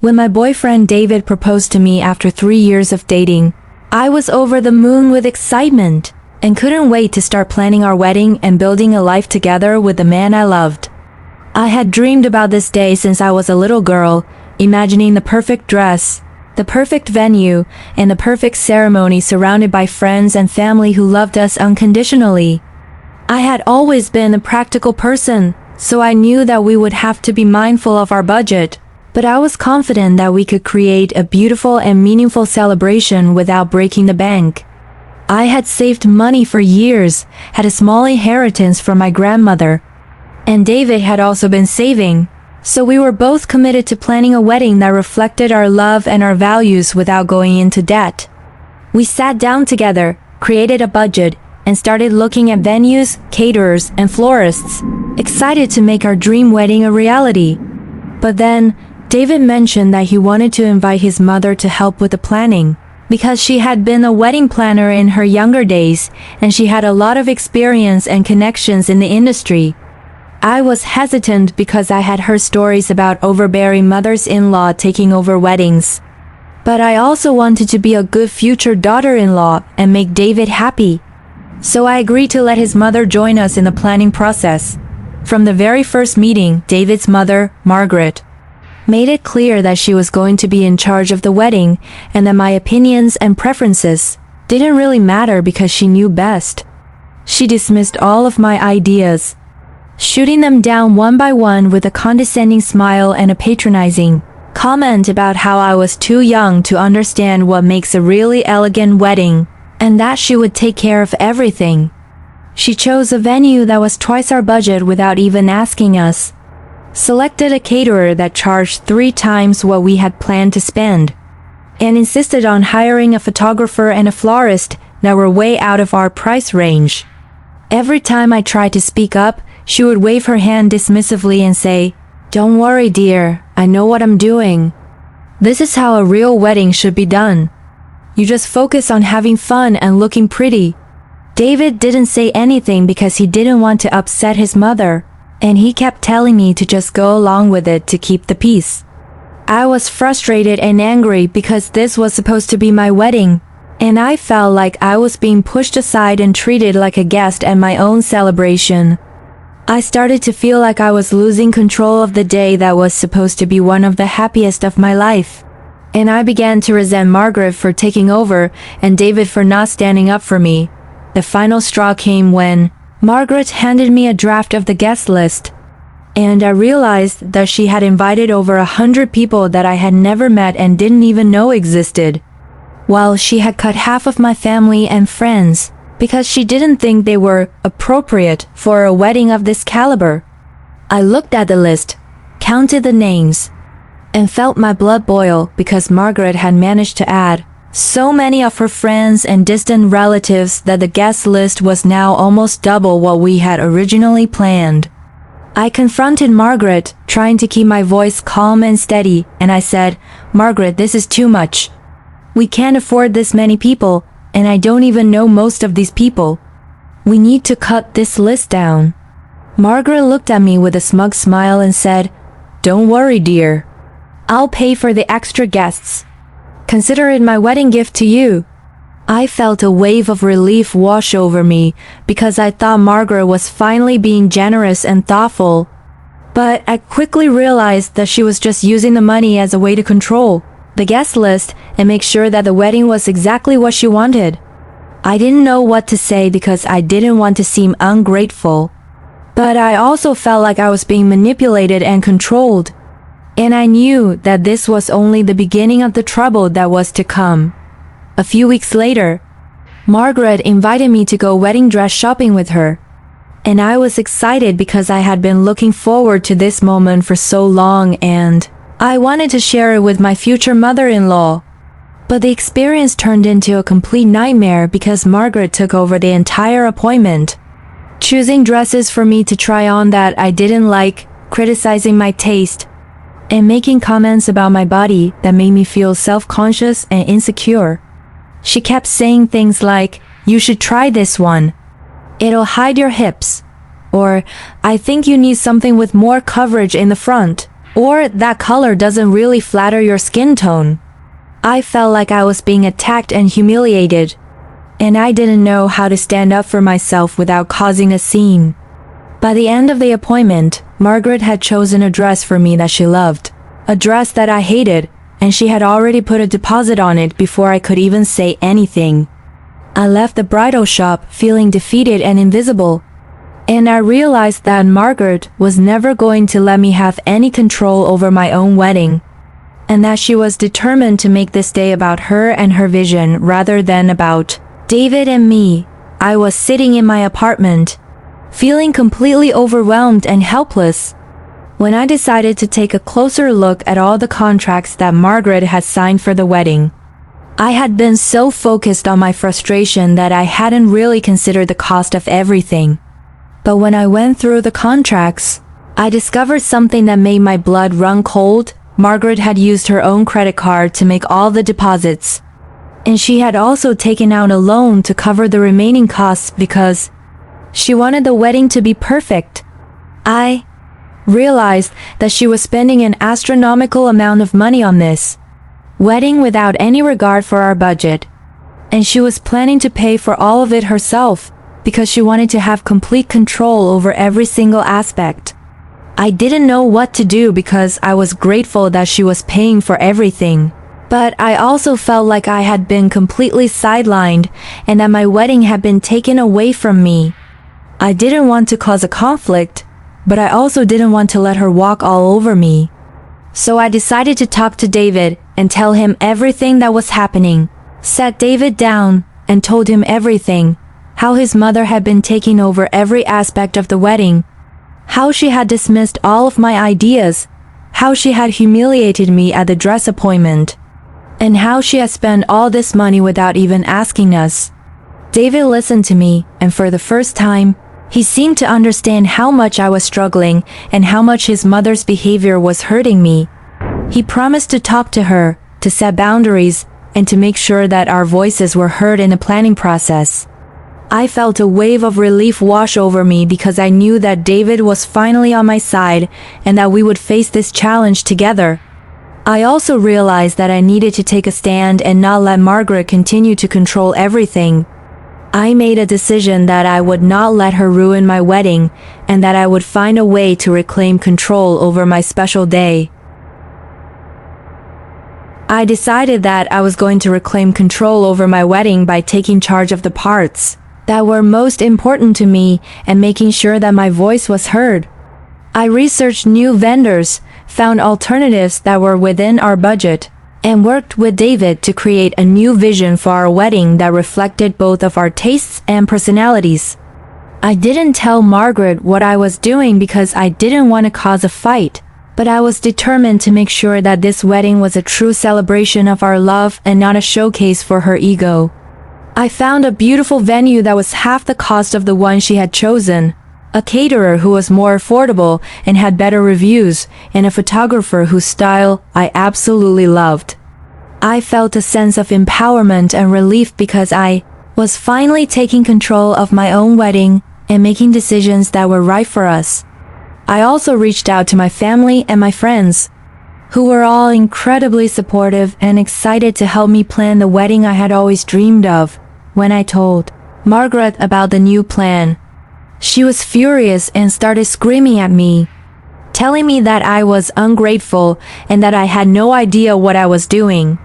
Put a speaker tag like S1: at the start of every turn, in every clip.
S1: When my boyfriend David proposed to me after 3 years of dating, I was over the moon with excitement and couldn't wait to start planning our wedding and building a life together with the man I loved. I had dreamed about this day since I was a little girl, imagining the perfect dress, the perfect venue, and the perfect ceremony surrounded by friends and family who loved us unconditionally. I had always been a practical person, so I knew that we would have to be mindful of our budget, but I was confident that we could create a beautiful and meaningful celebration without breaking the bank. I had saved money for years, had a small inheritance from my grandmother, and David had also been saving, so we were both committed to planning a wedding that reflected our love and our values without going into debt. We sat down together, created a budget, and started looking at venues, caterers, and florists, excited to make our dream wedding a reality. But then, David mentioned that he wanted to invite his mother to help with the planning, because she had been a wedding planner in her younger days, and she had a lot of experience and connections in the industry. I was hesitant because I had heard stories about overbearing mothers-in-law taking over weddings. But I also wanted to be a good future daughter-in-law and make David happy. So I agreed to let his mother join us in the planning process. From the very first meeting, David's mother, Margaret, made it clear that she was going to be in charge of the wedding and that my opinions and preferences didn't really matter because she knew best. She dismissed all of my ideas, shooting them down one by one with a condescending smile and a patronizing comment about how I was too young to understand what makes a really elegant wedding, and that she would take care of everything. She chose a venue that was twice our budget without even asking us, selected a caterer that charged 3 times what we had planned to spend, and insisted on hiring a photographer and a florist that were way out of our price range. Every time I tried to speak up, she would wave her hand dismissively and say, "Don't worry, dear, I know what I'm doing. This is how a real wedding should be done. You just focus on having fun and looking pretty." David didn't say anything because he didn't want to upset his mother, and he kept telling me to just go along with it to keep the peace. I was frustrated and angry because this was supposed to be my wedding, and I felt like I was being pushed aside and treated like a guest at my own celebration. I started to feel like I was losing control of the day that was supposed to be one of the happiest of my life. And I began to resent Margaret for taking over and David for not standing up for me. The final straw came when Margaret handed me a draft of the guest list, and I realized that she had invited over 100 people that I had never met and didn't even know existed, while she had cut half of my family and friends because she didn't think they were appropriate for a wedding of this caliber. I looked at the list, counted the names, and felt my blood boil because Margaret had managed to add so many of her friends and distant relatives that the guest list was now almost double what we had originally planned. I confronted Margaret, trying to keep my voice calm and steady, and I said, "Margaret, this is too much. We can't afford this many people, and I don't even know most of these people. We need to cut this list down." Margaret looked at me with a smug smile and said, "Don't worry, dear. I'll pay for the extra guests. Consider it my wedding gift to you." I felt a wave of relief wash over me because I thought Margaret was finally being generous and thoughtful. But I quickly realized that she was just using the money as a way to control the guest list and make sure that the wedding was exactly what she wanted. I didn't know what to say because I didn't want to seem ungrateful. But I also felt like I was being manipulated and controlled. And I knew that this was only the beginning of the trouble that was to come. A few weeks later, Margaret invited me to go wedding dress shopping with her. And I was excited because I had been looking forward to this moment for so long and I wanted to share it with my future mother-in-law. But the experience turned into a complete nightmare because Margaret took over the entire appointment, choosing dresses for me to try on that I didn't like, criticizing my taste, and making comments about my body that made me feel self-conscious and insecure. She kept saying things like, "You should try this one. It'll hide your hips," or "I think you need something with more coverage in the front." Or that color doesn't really flatter your skin tone. I felt like I was being attacked and humiliated, and I didn't know how to stand up for myself without causing a scene. By the end of the appointment, Margaret had chosen a dress for me that she loved, a dress that I hated, and she had already put a deposit on it before I could even say anything. I left the bridal shop feeling defeated and invisible, and I realized that Margaret was never going to let me have any control over my own wedding, and that she was determined to make this day about her and her vision rather than about David and me. I was sitting in my apartment, feeling completely overwhelmed and helpless, when I decided to take a closer look at all the contracts that Margaret had signed for the wedding. I had been so focused on my frustration that I hadn't really considered the cost of everything. But when I went through the contracts, I discovered something that made my blood run cold. Margaret had used her own credit card to make all the deposits, and she had also taken out a loan to cover the remaining costs because she wanted the wedding to be perfect. I realized that she was spending an astronomical amount of money on this wedding without any regard for our budget, and she was planning to pay for all of it herself because she wanted to have complete control over every single aspect. I didn't know what to do because I was grateful that she was paying for everything, but I also felt like I had been completely sidelined and that my wedding had been taken away from me. I didn't want to cause a conflict, but I also didn't want to let her walk all over me. So I decided to talk to David and tell him everything that was happening. Sat David down and told him everything, how his mother had been taking over every aspect of the wedding, how she had dismissed all of my ideas, how she had humiliated me at the dress appointment, and how she had spent all this money without even asking us. David listened to me, and for the first time, he seemed to understand how much I was struggling and how much his mother's behavior was hurting me. He promised to talk to her, to set boundaries, and to make sure that our voices were heard in the planning process. I felt a wave of relief wash over me because I knew that David was finally on my side and that we would face this challenge together. I also realized that I needed to take a stand and not let Margaret continue to control everything. I made a decision that I would not let her ruin my wedding and that I would find a way to reclaim control over my special day. I decided that I was going to reclaim control over my wedding by taking charge of the parts that were most important to me and making sure that my voice was heard. I researched new vendors, found alternatives that were within our budget, and worked with David to create a new vision for our wedding that reflected both of our tastes and personalities. I didn't tell Margaret what I was doing because I didn't want to cause a fight, but I was determined to make sure that this wedding was a true celebration of our love and not a showcase for her ego. I found a beautiful venue that was half the cost of the one she had chosen, a caterer who was more affordable and had better reviews, and a photographer whose style I absolutely loved. I felt a sense of empowerment and relief because I was finally taking control of my own wedding and making decisions that were right for us. I also reached out to my family and my friends, who were all incredibly supportive and excited to help me plan the wedding I had always dreamed of. When I told Margaret about the new plan, she was furious and started screaming at me, telling me that I was ungrateful and that I had no idea what I was doing.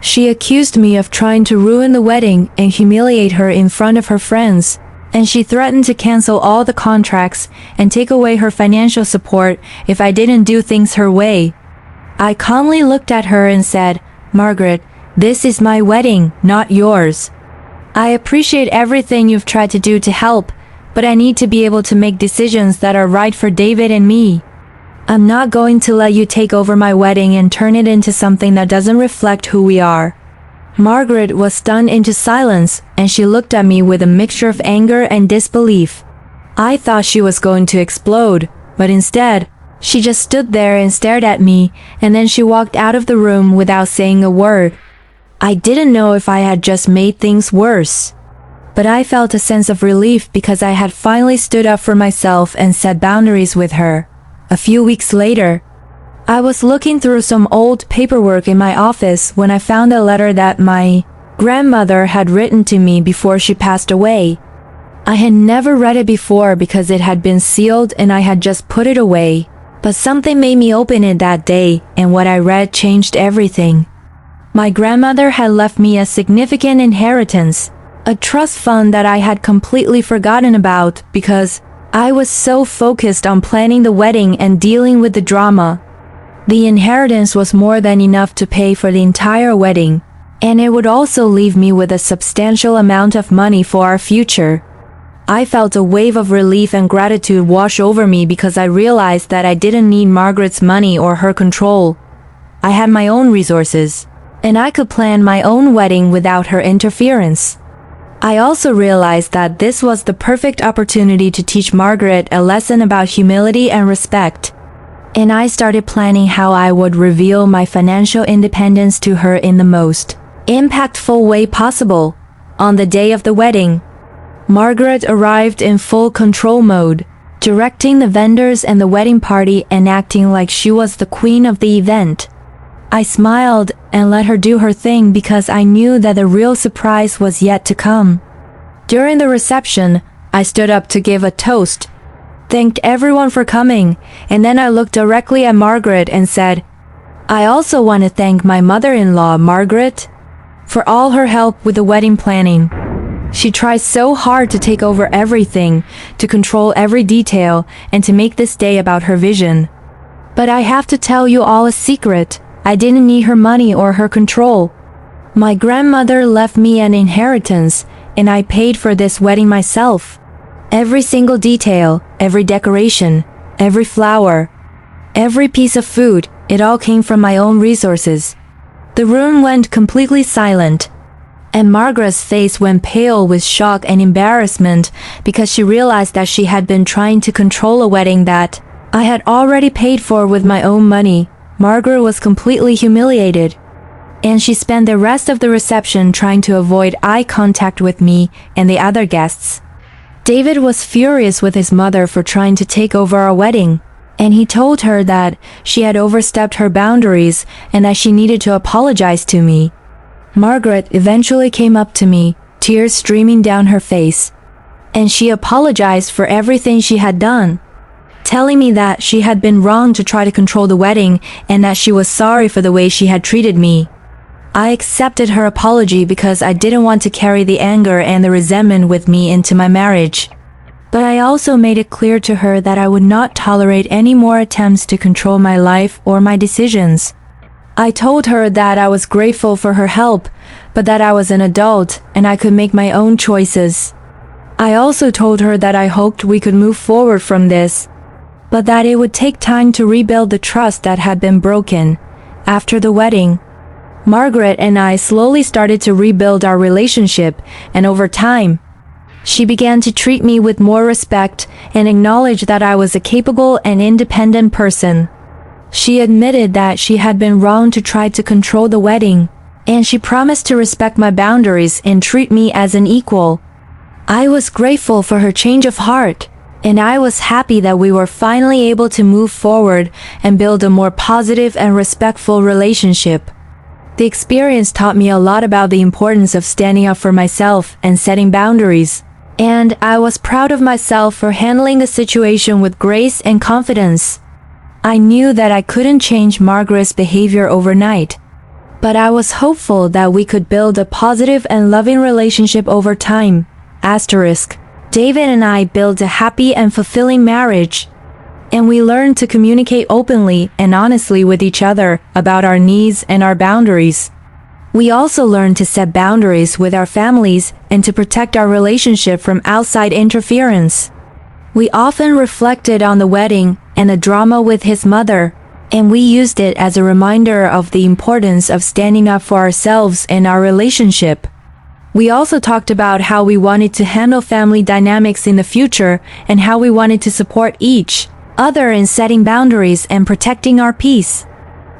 S1: She accused me of trying to ruin the wedding and humiliate her in front of her friends, and she threatened to cancel all the contracts and take away her financial support if I didn't do things her way. I calmly looked at her and said, "Margaret, this is my wedding, not yours. I appreciate everything you've tried to do to help, but I need to be able to make decisions that are right for David and me. I'm not going to let you take over my wedding and turn it into something that doesn't reflect who we are." Margaret was stunned into silence, and she looked at me with a mixture of anger and disbelief. I thought she was going to explode, but instead, she just stood there and stared at me, and then she walked out of the room without saying a word. I didn't know if I had just made things worse, but I felt a sense of relief because I had finally stood up for myself and set boundaries with her. A few weeks later, I was looking through some old paperwork in my office when I found a letter that my grandmother had written to me before she passed away. I had never read it before because it had been sealed and I had just put it away. But something made me open it that day, and what I read changed everything. My grandmother had left me a significant inheritance, a trust fund that I had completely forgotten about because I was so focused on planning the wedding and dealing with the drama. The inheritance was more than enough to pay for the entire wedding, and it would also leave me with a substantial amount of money for our future. I felt a wave of relief and gratitude wash over me because I realized that I didn't need Margaret's money or her control. I had my own resources, and I could plan my own wedding without her interference. I also realized that this was the perfect opportunity to teach Margaret a lesson about humility and respect. And I started planning how I would reveal my financial independence to her in the most impactful way possible. On the day of the wedding, Margaret arrived in full control mode, directing the vendors and the wedding party and acting like she was the queen of the event. I smiled and let her do her thing because I knew that the real surprise was yet to come. During the reception, I stood up to give a toast, thanked everyone for coming, and then I looked directly at Margaret and said, "I also want to thank my mother-in-law, Margaret, for all her help with the wedding planning. She tries so hard to take over everything, to control every detail, and to make this day about her vision. But I have to tell you all a secret. I didn't need her money or her control. My grandmother left me an inheritance, and I paid for this wedding myself. Every single detail, every decoration, every flower, every piece of food, it all came from my own resources." The room went completely silent, and Margaret's face went pale with shock and embarrassment because she realized that she had been trying to control a wedding that I had already paid for with my own money. Margaret was completely humiliated, and she spent the rest of the reception trying to avoid eye contact with me and the other guests. David was furious with his mother for trying to take over our wedding, and he told her that she had overstepped her boundaries and that she needed to apologize to me. Margaret eventually came up to me, tears streaming down her face, and she apologized for everything she had done, telling me that she had been wrong to try to control the wedding and that she was sorry for the way she had treated me. I accepted her apology because I didn't want to carry the anger and the resentment with me into my marriage. But I also made it clear to her that I would not tolerate any more attempts to control my life or my decisions. I told her that I was grateful for her help, but that I was an adult and I could make my own choices. I also told her that I hoped we could move forward from this, but that it would take time to rebuild the trust that had been broken. After the wedding, Margaret and I slowly started to rebuild our relationship, and over time, she began to treat me with more respect and acknowledge that I was a capable and independent person. She admitted that she had been wrong to try to control the wedding, and she promised to respect my boundaries and treat me as an equal. I was grateful for her change of heart, and I was happy that we were finally able to move forward and build a more positive and respectful relationship. The experience taught me a lot about the importance of standing up for myself and setting boundaries, and I was proud of myself for handling the situation with grace and confidence. I knew that I couldn't change Margaret's behavior overnight, but I was hopeful that we could build a positive and loving relationship over time. David and I built a happy and fulfilling marriage, and we learned to communicate openly and honestly with each other about our needs and our boundaries. We also learned to set boundaries with our families and to protect our relationship from outside interference. We often reflected on the wedding and the drama with his mother, and we used it as a reminder of the importance of standing up for ourselves and our relationship. We also talked about how we wanted to handle family dynamics in the future and how we wanted to support each other in setting boundaries and protecting our peace.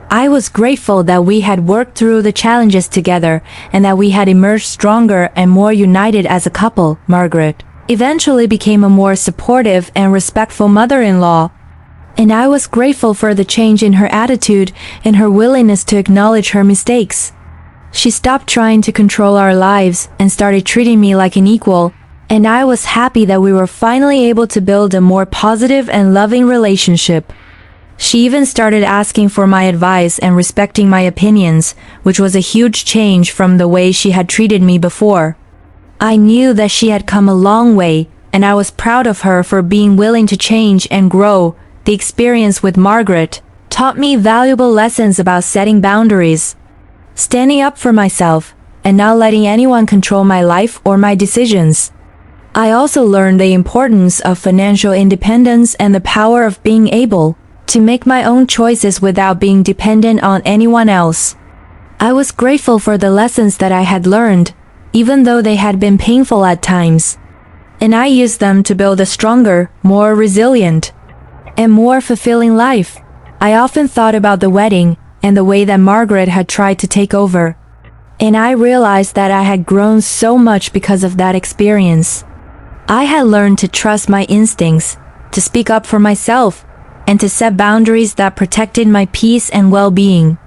S1: I was grateful that we had worked through the challenges together and that we had emerged stronger and more united as a couple. Margaret eventually became a more supportive and respectful mother-in-law. And I was grateful for the change in her attitude and her willingness to acknowledge her mistakes. She stopped trying to control our lives and started treating me like an equal, and I was happy that we were finally able to build a more positive and loving relationship. She even started asking for my advice and respecting my opinions, which was a huge change from the way she had treated me before. I knew that she had come a long way, and I was proud of her for being willing to change and grow. The experience with Margaret taught me valuable lessons about setting boundaries, standing up for myself, and not letting anyone control my life or my decisions. I also learned the importance of financial independence and the power of being able to make my own choices without being dependent on anyone else. I was grateful for the lessons that I had learned, even though they had been painful at times. And I used them to build a stronger, more resilient, and more fulfilling life. I often thought about the wedding and the way that Margaret had tried to take over. And I realized that I had grown so much because of that experience. I had learned to trust my instincts, to speak up for myself, and to set boundaries that protected my peace and well-being.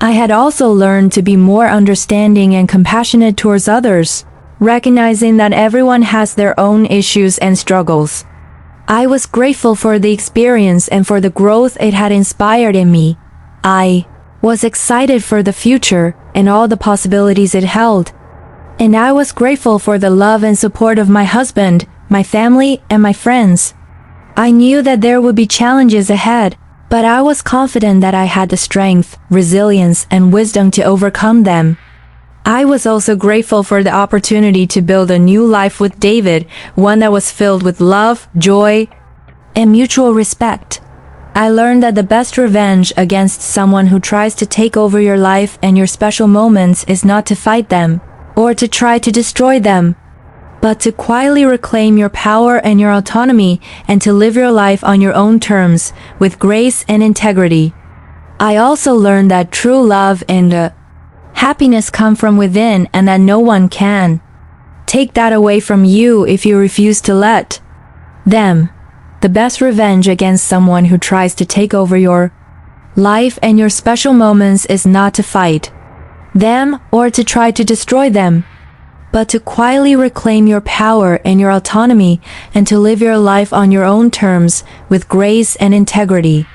S1: I had also learned to be more understanding and compassionate towards others, recognizing that everyone has their own issues and struggles. I was grateful for the experience and for the growth it had inspired in me. I was excited for the future and all the possibilities it held. And I was grateful for the love and support of my husband, my family, and my friends. I knew that there would be challenges ahead, but I was confident that I had the strength, resilience, and wisdom to overcome them. I was also grateful for the opportunity to build a new life with David, one that was filled with love, joy, and mutual respect. I learned that the best revenge against someone who tries to take over your life and your special moments is not to fight them, or to try to destroy them, but to quietly reclaim your power and your autonomy and to live your life on your own terms, with grace and integrity. I also learned that true love and happiness come from within and that no one can take that away from you if you refuse to let them. The best revenge against someone who tries to take over your life and your special moments is not to fight them or to try to destroy them, but to quietly reclaim your power and your autonomy and to live your life on your own terms with grace and integrity.